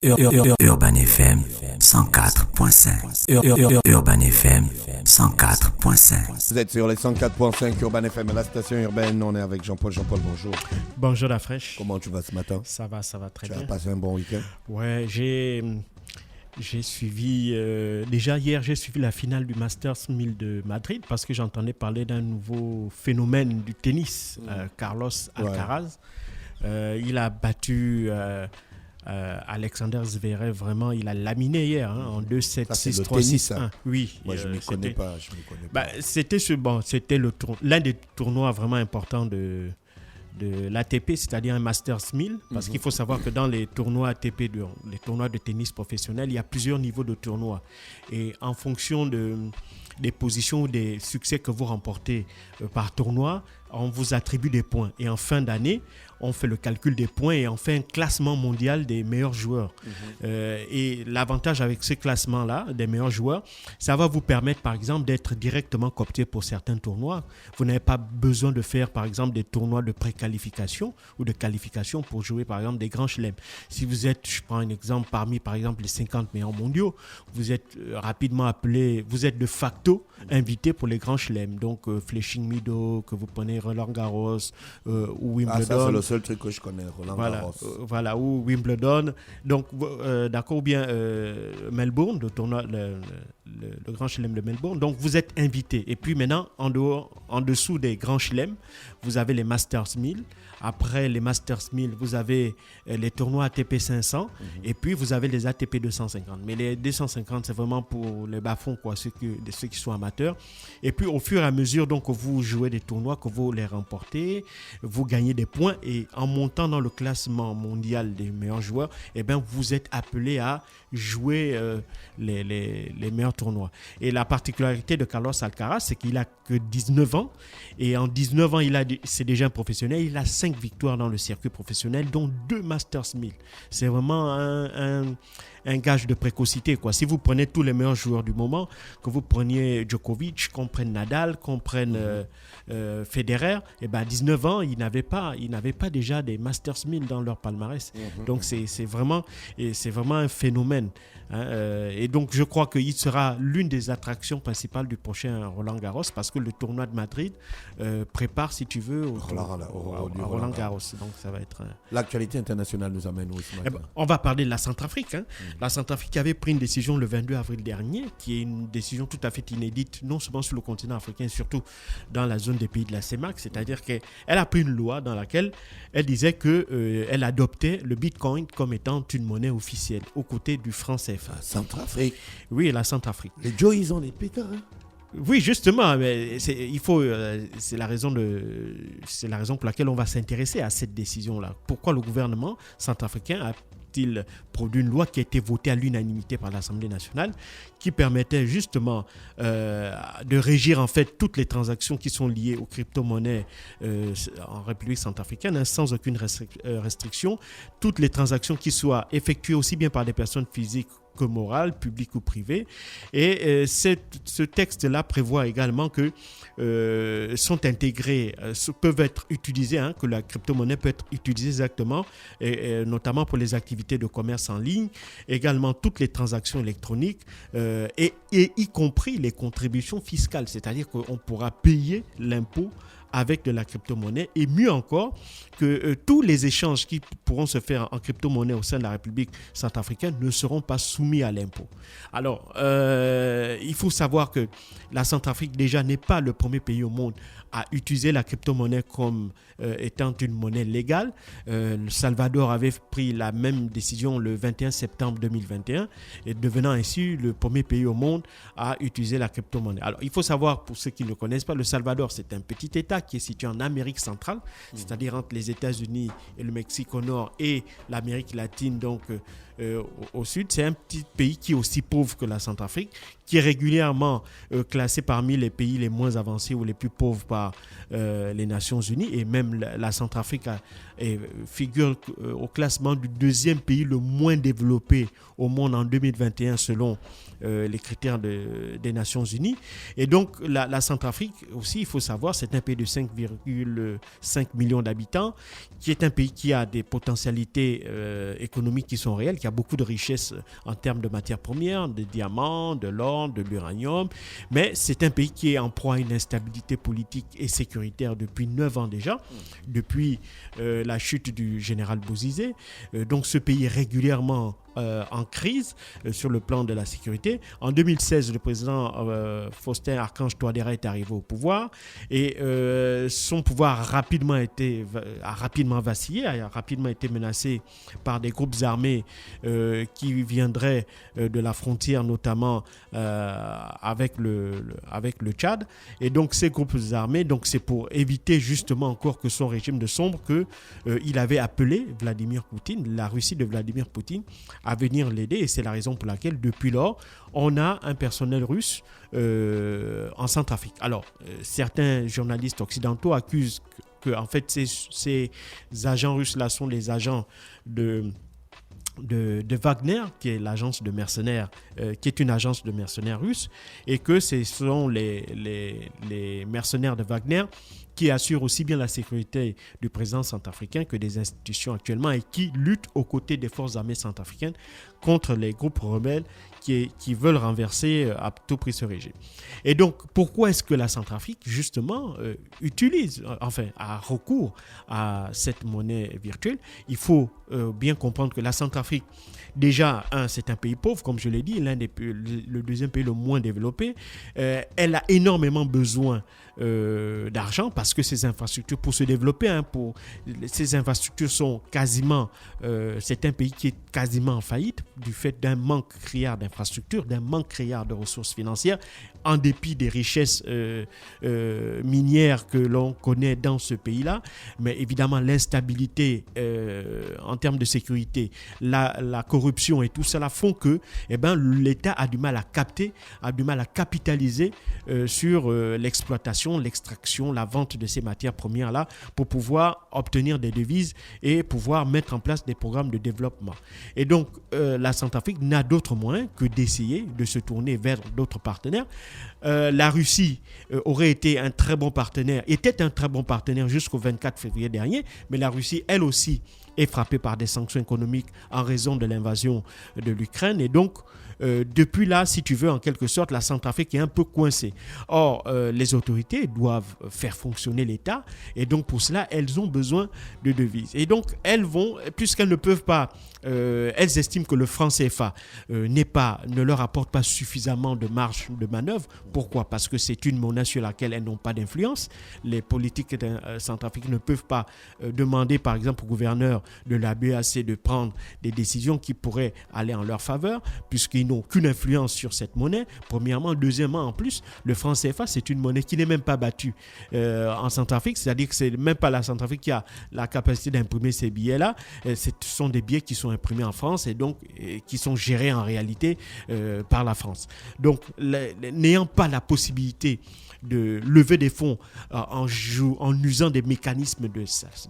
Urban FM 104.5. Urban FM 104.5. Vous êtes sur les 104.5 Urban FM, la station urbaine. On est avec Jean-Paul. Jean-Paul, bonjour. Bonjour la fraîche. Comment tu vas ce matin? Ça va très bien. Tu as passé un bon week-end? Ouais, j'ai suivi, déjà hier, j'ai suivi la finale du Masters 1000 de Madrid parce que j'entendais parler d'un nouveau phénomène du tennis, Carlos Alcaraz. Ouais. Il a battu Alexander Zverev, vraiment, il a laminé hier en 2-7, 6-3, 6-1. Oui. Moi, je ne m'y connais pas. C'était l'un des tournois vraiment importants de l'ATP, c'est-à-dire un Masters 1000, parce qu'il faut savoir que dans les tournois ATP, les tournois de tennis professionnels, il y a plusieurs niveaux de tournois. Et en fonction des positions ou des succès que vous remportez par tournoi, on vous attribue des points. Et en fin d'année, on fait le calcul des points et on fait un classement mondial des meilleurs joueurs. Et l'avantage avec ce classement-là, des meilleurs joueurs, ça va vous permettre, par exemple, d'être directement coopté pour certains tournois. Vous n'avez pas besoin de faire, par exemple, des tournois de préqualification ou de qualification pour jouer, par exemple, des grands chelems. Si vous êtes, je prends un exemple, parmi, par exemple, les 50 meilleurs mondiaux, vous êtes rapidement appelé, vous êtes de facto invité pour les grands chelems. Donc, Flushing Meadows, que vous prenez Roland Garros ou Wimbledon. Ah, ça, c'est le seul truc que je connais, Roland Garros. Voilà, ou Wimbledon. Donc, d'accord, ou bien Melbourne, le grand chelem de Melbourne. Donc, vous êtes invité. Et puis maintenant, en dessous des grands chelems, vous avez les Masters 1000. Après les Masters 1000, vous avez les tournois ATP 500 et puis vous avez les ATP 250. Mais les 250, c'est vraiment pour les bas-fonds, quoi, ceux qui sont amateurs. Et puis au fur et à mesure donc, que vous jouez des tournois, que vous les remportez, vous gagnez des points et en montant dans le classement mondial des meilleurs joueurs, eh bien, vous êtes appelé à jouer les meilleurs tournois. Et la particularité de Carlos Alcaraz, c'est qu'il a que 19 ans et en 19 ans, c'est déjà un professionnel. Il a 5 victoires dans le circuit professionnel, dont 2 Masters 1000. C'est vraiment un gage de précocité, quoi. Si vous prenez tous les meilleurs joueurs du moment, que vous preniez Djokovic, qu'on prenne Nadal, qu'on prenne Federer, et ben à 19 ans, ils n'avaient pas déjà des Masters 1000 dans leur palmarès. Donc c'est vraiment un phénomène. Et donc je crois qu'il sera l'une des attractions principales du prochain Roland Garros, parce que le tournoi de Madrid prépare, si tu veux, au Roland Garros. Donc ça va être... L'actualité internationale nous amène où ce matin? On va parler de la Centrafrique. La Centrafrique avait pris une décision le 22 avril dernier, qui est une décision tout à fait inédite, non seulement sur le continent africain, surtout dans la zone des pays de la CEMAC. C'est-à-dire qu'elle a pris une loi dans laquelle elle disait qu'elle adoptait le Bitcoin comme étant une monnaie officielle, aux côtés du franc CFA. La Centrafrique? Oui, la Centrafrique. Les Joe, ils ont des pétards, hein? Oui, justement, mais c'est la raison pour laquelle on va s'intéresser à cette décision-là. Pourquoi le gouvernement centrafricain a-t-il produit une loi qui a été votée à l'unanimité par l'Assemblée nationale, qui permettait justement de régir en fait toutes les transactions qui sont liées aux crypto-monnaies en République centrafricaine, sans aucune restriction, toutes les transactions qui soient effectuées aussi bien par des personnes physiques que morales, publiques ou privées. Et ce texte-là prévoit également que sont intégrés, peuvent être utilisés, que la crypto-monnaie peut être utilisée exactement, et notamment pour les activités de commerce en ligne, également toutes les transactions électroniques, et y compris les contributions fiscales, c'est-à-dire qu'on pourra payer l'impôt avec de la crypto-monnaie, et mieux encore que tous les échanges qui pourront se faire en crypto-monnaie au sein de la République centrafricaine ne seront pas soumis à l'impôt. Alors, il faut savoir que la Centrafrique déjà n'est pas le premier pays au monde à utiliser la crypto-monnaie comme étant une monnaie légale. Le Salvador avait pris la même décision le 21 septembre 2021 et devenant ainsi le premier pays au monde à utiliser la crypto-monnaie. Alors, il faut savoir, pour ceux qui ne le connaissent pas, le Salvador, c'est un petit État qui est situé en Amérique centrale, c'est-à-dire entre les États-Unis et le Mexique au nord et l'Amérique latine, donc au sud. C'est un petit pays qui est aussi pauvre que la Centrafrique, qui est régulièrement classé parmi les pays les moins avancés ou les plus pauvres par les Nations Unies, et même la Centrafrique figure au classement du deuxième pays le moins développé au monde en 2021 selon les critères des Nations Unies. Et donc la Centrafrique aussi, il faut savoir, c'est un pays de 5,5 millions d'habitants, qui est un pays qui a des potentialités économiques qui sont réelles, qui a beaucoup de richesses en termes de matières premières, de diamants, de l'or, de l'uranium, mais c'est un pays qui est en proie à une instabilité politique et sécuritaire depuis 9 ans déjà, depuis la chute du général Bozizé. Donc ce pays est régulièrement en crise sur le plan de la sécurité. En 2016, le président Faustin Archange Touadéra est arrivé au pouvoir et son pouvoir a rapidement vacillé, a rapidement été menacé par des groupes armés qui viendraient de la frontière, notamment avec le Tchad. Et donc ces groupes armés, donc c'est pour éviter justement encore que son régime ne sombre qu'il avait appelé Vladimir Poutine, la Russie de Vladimir Poutine, à venir l'aider, et c'est la raison pour laquelle depuis lors on a un personnel russe en Centrafrique. Alors certains journalistes occidentaux accusent que en fait ces agents russes là sont les agents de Wagner, qui est l'agence de mercenaires, qui est une agence de mercenaires russe, et que ce sont les mercenaires de Wagner qui assurent aussi bien la sécurité du président centrafricain que des institutions actuellement et qui luttent aux côtés des forces armées centrafricaines contre les groupes rebelles qui veulent renverser à tout prix ce régime. Et donc, pourquoi est-ce que la Centrafrique, justement, a recours à cette monnaie virtuelle? Il faut bien comprendre que la Centrafrique, déjà, c'est un pays pauvre, comme je l'ai dit, le deuxième pays le moins développé. Elle a énormément besoin d'argent parce que ces infrastructures, pour se développer, ces infrastructures sont quasiment, c'est un pays qui est quasiment en faillite du fait d'un manque criard d'infrastructures, d'un manque criard de ressources financières, en dépit des richesses minières que l'on connaît dans ce pays-là. Mais évidemment, l'instabilité en termes de sécurité, la corruption et tout cela font que l'État a du mal à capter, a du mal à capitaliser sur l'exploitation, l'extraction, la vente de ces matières premières-là pour pouvoir obtenir des devises et pouvoir mettre en place des programmes de développement. Et donc, la Centrafrique n'a d'autre moyen que d'essayer de se tourner vers d'autres partenaires. La Russie était un très bon partenaire jusqu'au 24 février dernier, mais la Russie, elle aussi, est frappée par des sanctions économiques en raison de l'invasion de l'Ukraine. Et donc, depuis là, si tu veux, en quelque sorte, la Centrafrique est un peu coincée. Or, les autorités doivent faire fonctionner l'État et donc pour cela, elles ont besoin de devises. Et donc, puisqu'elles ne peuvent pas, elles estiment que le franc CFA ne leur apporte pas suffisamment de marge de manœuvre. Pourquoi? Parce que c'est une monnaie sur laquelle elles n'ont pas d'influence. Les politiques centrafricaines ne peuvent pas demander, par exemple, au gouverneur de la BEAC de prendre des décisions qui pourraient aller en leur faveur, puisqu'ils n'ont qu'une influence sur cette monnaie, premièrement. Deuxièmement, en plus, le franc CFA, c'est une monnaie qui n'est même pas battue en Centrafrique, c'est-à-dire que c'est même pas la Centrafrique qui a la capacité d'imprimer ces billets-là. Ce sont des billets qui sont imprimés en France et donc qui sont gérés en réalité par la France. Donc, n'ayant pas la possibilité de lever des fonds en usant des mécanismes de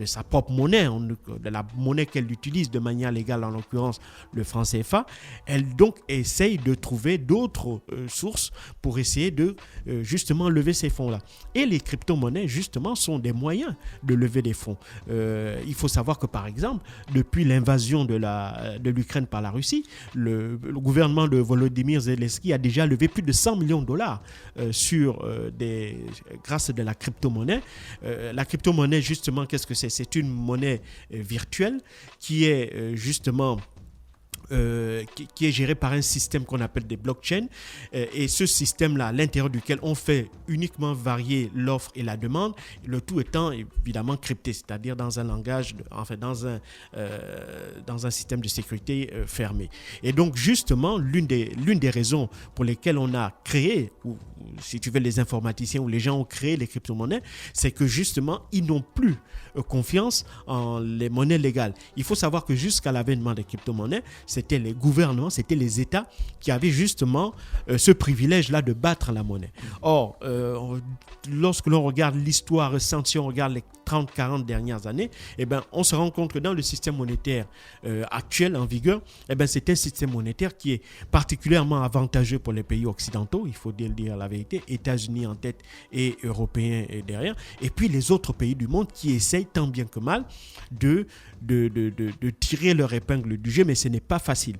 sa propre monnaie, de la monnaie qu'elle utilise de manière légale, en l'occurrence le franc CFA, elle donc essaye de trouver d'autres sources pour essayer de justement lever ces fonds-là. Et les crypto-monnaies, justement, sont des moyens de lever des fonds. Il faut savoir que, par exemple, depuis l'invasion de l'Ukraine par la Russie, le gouvernement de Volodymyr Zelensky a déjà levé plus de 100 millions de dollars grâce de la crypto-monnaie. La crypto-monnaie, justement, qu'est-ce que c'est? C'est une monnaie virtuelle qui est justement qui est géré par un système qu'on appelle des blockchains, et ce système-là, à l'intérieur duquel on fait uniquement varier l'offre et la demande, le tout étant évidemment crypté, c'est-à-dire dans un langage, dans un système de sécurité fermé. Et donc justement, l'une des raisons pour lesquelles on a créé, ou si tu veux, les informaticiens ou les gens ont créé les crypto-monnaies, c'est que justement, ils n'ont plus confiance en les monnaies légales. Il faut savoir que jusqu'à l'avènement des crypto-monnaies, c'était les gouvernements, c'était les États qui avaient justement ce privilège-là de battre la monnaie. Or, lorsque l'on regarde l'histoire récente, si on regarde 30-40 dernières années, on se rend compte que dans le système monétaire actuel en vigueur, c'est un système monétaire qui est particulièrement avantageux pour les pays occidentaux, il faut dire la vérité, États-Unis en tête et Européens derrière, et puis les autres pays du monde qui essayent tant bien que mal de tirer leur épingle du jeu, mais ce n'est pas facile.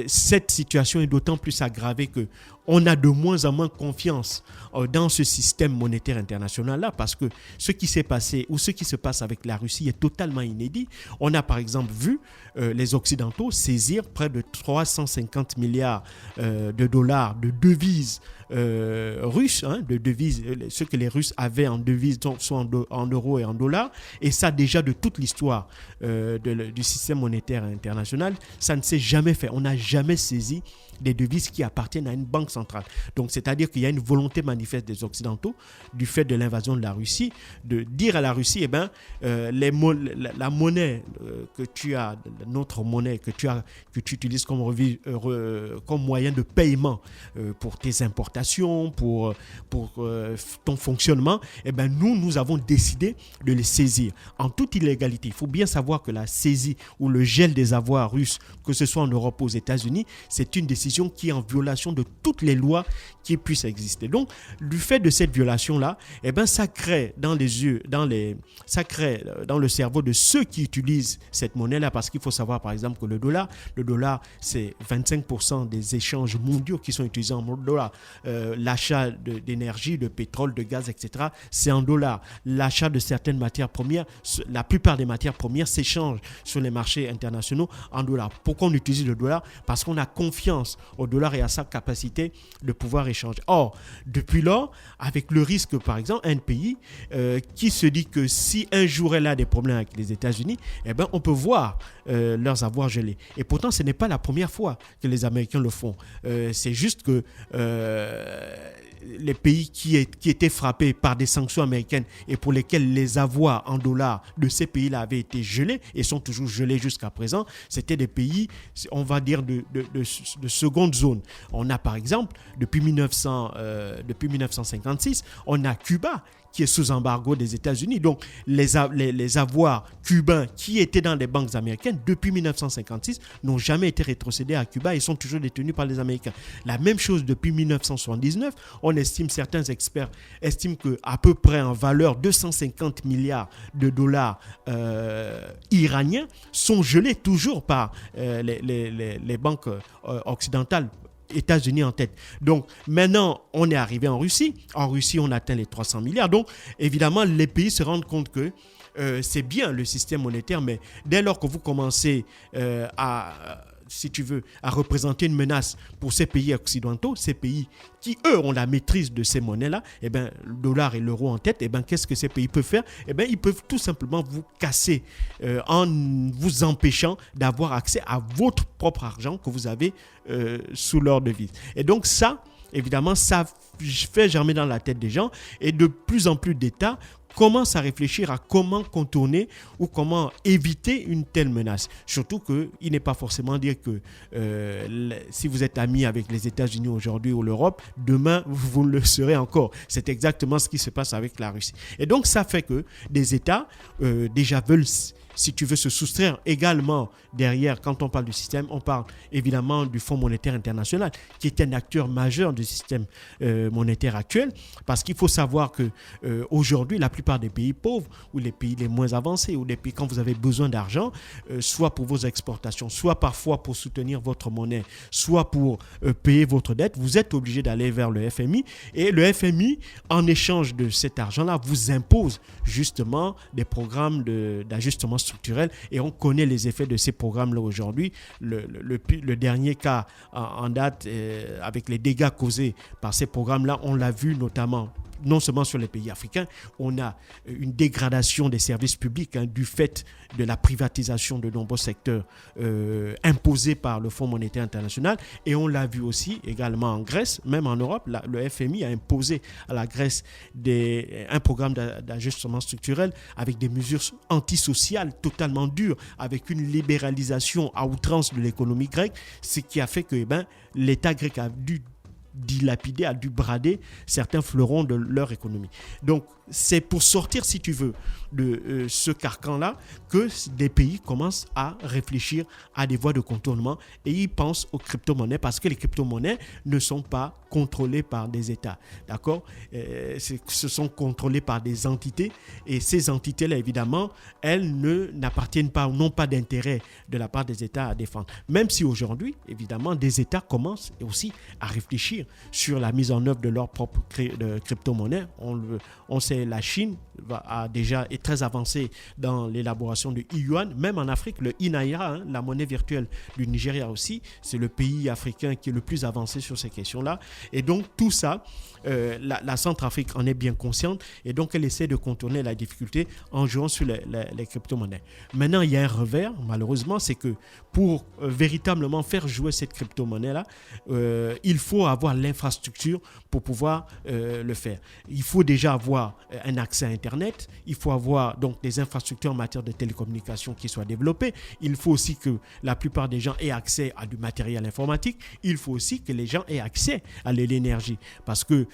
Cette situation est d'autant plus aggravée que on a de moins en moins confiance dans ce système monétaire international-là, parce que ce qui s'est passé ou ce qui se passe avec la Russie est totalement inédit. On a par exemple vu les Occidentaux saisir près de 350 milliards de dollars de devises russes, de devises, ce que les Russes avaient en devises, soit en euros et en dollars, et ça déjà de toute l'histoire du système monétaire international, ça ne s'est jamais fait. On n'a jamais saisi des devises qui appartiennent à une banque centrale. Donc, c'est-à-dire qu'il y a une volonté manifeste des Occidentaux, du fait de l'invasion de la Russie, de dire à la Russie, la monnaie que tu as, notre monnaie que tu utilises comme moyen de paiement pour tes importations, pour ton fonctionnement, nous avons décidé de les saisir en toute illégalité. Il faut bien savoir que la saisie ou le gel des avoirs russes, que ce soit en Europe ou aux États-Unis, c'est une décision qui est en violation de toutes les lois qui puissent exister. Donc, du fait de cette violation-là, ça crée dans le cerveau de ceux qui utilisent cette monnaie-là, parce qu'il faut savoir par exemple que le dollar, c'est 25% des échanges mondiaux qui sont utilisés en dollars. L'achat d'énergie, de pétrole, de gaz, etc., c'est en dollars. L'achat de certaines matières premières, la plupart des matières premières s'échangent sur les marchés internationaux en dollars. Pourquoi on utilise le dollar? Parce qu'on a confiance au dollar et à sa capacité de pouvoir échanger. Or, depuis lors, avec le risque, par exemple, un pays qui se dit que si un jour elle a des problèmes avec les États-Unis, on peut voir leurs avoirs gelés. Et pourtant, ce n'est pas la première fois que les Américains le font. C'est juste que les pays qui étaient frappés par des sanctions américaines et pour lesquels les avoirs en dollars de ces pays-là avaient été gelés et sont toujours gelés jusqu'à présent, c'était des pays, on va dire, de seconde zone. On a par exemple, depuis 1956, on a Cuba qui est sous embargo des États-Unis. Donc, les avoirs cubains qui étaient dans les banques américaines depuis 1956 n'ont jamais été rétrocédés à Cuba et sont toujours détenus par les Américains. La même chose depuis 1979. Certains experts estiment qu'à peu près en valeur 250 milliards de dollars iraniens sont gelés toujours par les banques occidentales, États-Unis en tête. Donc, maintenant, on est arrivé en Russie. En Russie, on atteint les 300 milliards. Donc, évidemment, les pays se rendent compte que c'est bien le système monétaire, mais dès lors que vous commencez à représenter une menace pour ces pays occidentaux, ces pays qui, eux, ont la maîtrise de ces monnaies-là, le dollar et l'euro en tête, qu'est-ce que ces pays peuvent faire? Ils peuvent tout simplement vous casser en vous empêchant d'avoir accès à votre propre argent que vous avez sous leur devise. Et donc ça, évidemment, ça fait germer dans la tête des gens et de plus en plus d'États commencent à réfléchir à comment contourner ou comment éviter une telle menace. Surtout qu'il n'est pas forcément dire que si vous êtes ami avec les États-Unis aujourd'hui ou l'Europe, demain vous le serez encore. C'est exactement ce qui se passe avec la Russie. Et donc ça fait que des États déjà veulent, si tu veux, se soustraire également derrière. Quand on parle du système, on parle évidemment du Fonds monétaire international qui est un acteur majeur du système monétaire actuel, parce qu'il faut savoir que aujourd'hui la plupart des pays pauvres ou les pays les moins avancés ou les pays quand vous avez besoin d'argent, soit pour vos exportations, soit parfois pour soutenir votre monnaie, soit pour payer votre dette, vous êtes obligé d'aller vers le FMI, et le FMI en échange de cet argent-là vous impose justement des programmes d'ajustement structurel, et on connaît les effets de ces programmes-là aujourd'hui. Le dernier cas en date avec les dégâts causés par ces programmes-là, on l'a vu notamment non seulement sur les pays africains, on a une dégradation des services publics du fait de la privatisation de nombreux secteurs imposés par le Fonds monétaire international, et on l'a vu aussi également en Grèce, même en Europe. Le FMI a imposé à la Grèce un programme d'ajustement structurel avec des mesures antisociales totalement dures, avec une libéralisation à outrance de l'économie grecque, ce qui a fait que l'État grec a dû dilapider, a dû brader certains fleurons de leur économie. Donc, c'est pour sortir, si tu veux, de ce carcan-là que des pays commencent à réfléchir à des voies de contournement et ils pensent aux crypto-monnaies parce que les crypto-monnaies ne sont pas contrôlées par des États. D'accord ? Ce sont contrôlées par des entités et ces entités-là, évidemment, elles n'appartiennent pas ou n'ont pas d'intérêt de la part des États à défendre. Même si aujourd'hui, évidemment, des États commencent aussi à réfléchir sur la mise en œuvre de leur propre crypto-monnaie. On sait, la Chine est très avancée dans l'élaboration du yuan. Même en Afrique, le Naira, la monnaie virtuelle du Nigeria aussi, c'est le pays africain qui est le plus avancé sur ces questions-là. Et donc, tout ça, la Centrafrique en est bien consciente et donc elle essaie de contourner la difficulté en jouant sur les crypto-monnaies. Maintenant, il y a un revers, malheureusement, c'est que pour véritablement faire jouer cette crypto-monnaie-là, il faut avoir l'infrastructure pour pouvoir le faire. Il faut déjà avoir un accès à Internet, il faut avoir donc des infrastructures en matière de télécommunications qui soient développées, il faut aussi que la plupart des gens aient accès à du matériel informatique, il faut aussi que les gens aient accès à l'énergie parce que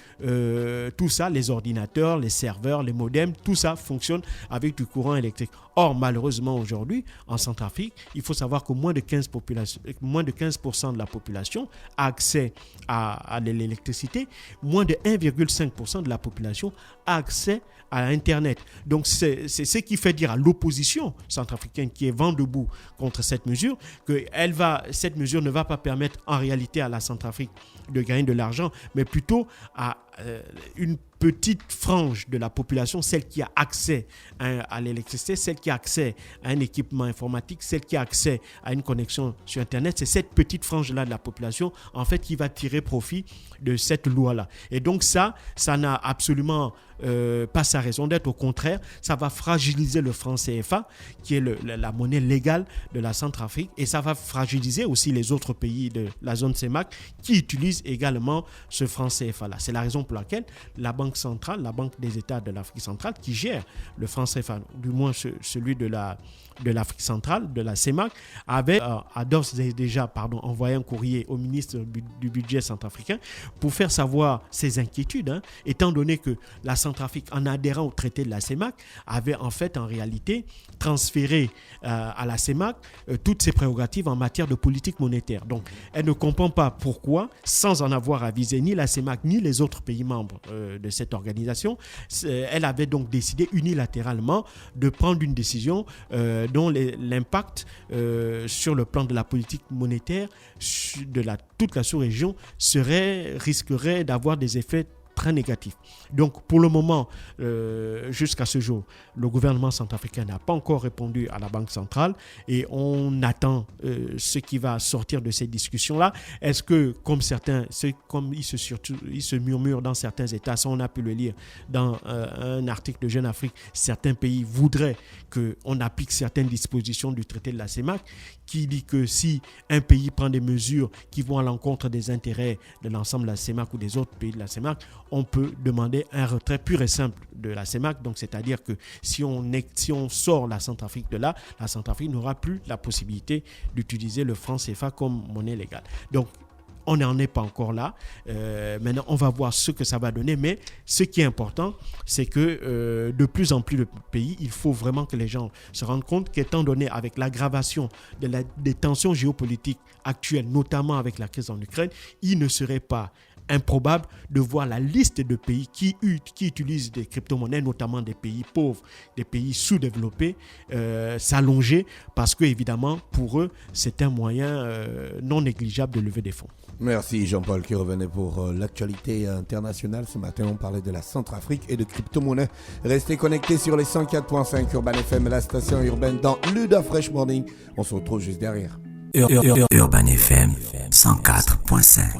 tout ça, les ordinateurs, les serveurs, les modems, tout ça fonctionne avec du courant électrique. Or, malheureusement, aujourd'hui, en Centrafrique, il faut savoir que moins de 15% de la population a accès à l'électricité, moins de 1,5% de la population a accès à Internet. Donc, c'est ce qui fait dire à l'opposition centrafricaine qui est vent debout contre cette mesure que cette mesure ne va pas permettre en réalité à la Centrafrique de gagner de l'argent, mais plutôt à une petite frange de la population, celle qui a accès à l'électricité, celle qui a accès à un équipement informatique, celle qui a accès à une connexion sur Internet, c'est cette petite frange-là de la population, en fait, qui va tirer profit de cette loi-là. Et donc ça n'a absolument pas sa raison d'être. Au contraire, ça va fragiliser le franc CFA, qui est la monnaie légale de la Centrafrique, et ça va fragiliser aussi les autres pays de la zone CEMAC qui utilisent également ce franc CFA-là. C'est la raison pour laquelle la Banque centrale, la Banque des États de l'Afrique centrale, qui gère le franc CFA, du moins celui de l'Afrique centrale, de la CEMAC, avait d'ores et déjà envoyé un courrier au ministre du budget centrafricain pour faire savoir ses inquiétudes, étant donné que la Centrafrique, en adhérant au traité de la CEMAC, avait en réalité transféré à la CEMAC toutes ses prérogatives en matière de politique monétaire. Donc, elle ne comprend pas pourquoi, sans en avoir avisé ni la CEMAC ni les autres pays membres de cette organisation, elle avait donc décidé unilatéralement de prendre une décision dont l'impact sur le plan de la politique monétaire de toute la sous-région risquerait d'avoir des effets très négatif. Donc, pour le moment, jusqu'à ce jour, le gouvernement centrafricain n'a pas encore répondu à la Banque centrale et on attend ce qui va sortir de ces discussions-là. Est-ce que, comme il se murmure dans certains États, ça on a pu le lire dans un article de Jeune Afrique, certains pays voudraient qu'on applique certaines dispositions du traité de la CEMAC qui dit que si un pays prend des mesures qui vont à l'encontre des intérêts de l'ensemble de la CEMAC ou des autres pays de la CEMAC, on peut demander un retrait pur et simple de la CEMAC. Donc, c'est-à-dire que si on sort la Centrafrique de là, la Centrafrique n'aura plus la possibilité d'utiliser le franc CFA comme monnaie légale. Donc, on n'en est pas encore là. Maintenant, on va voir ce que ça va donner. Mais ce qui est important, c'est que de plus en plus de pays, il faut vraiment que les gens se rendent compte qu'étant donné avec l'aggravation des tensions géopolitiques actuelles, notamment avec la crise en Ukraine, il ne serait pas improbable de voir la liste de pays qui utilisent des crypto-monnaies, notamment des pays pauvres, des pays sous-développés, s'allonger parce que, évidemment, pour eux, c'est un moyen non négligeable de lever des fonds. Merci Jean-Paul qui revenait pour l'actualité internationale. Ce matin, on parlait de la Centrafrique et de crypto-monnaies. Restez connectés sur les 104.5 Urban FM, la station urbaine dans Luda Fresh Morning. On se retrouve juste derrière. Urban FM 104.5.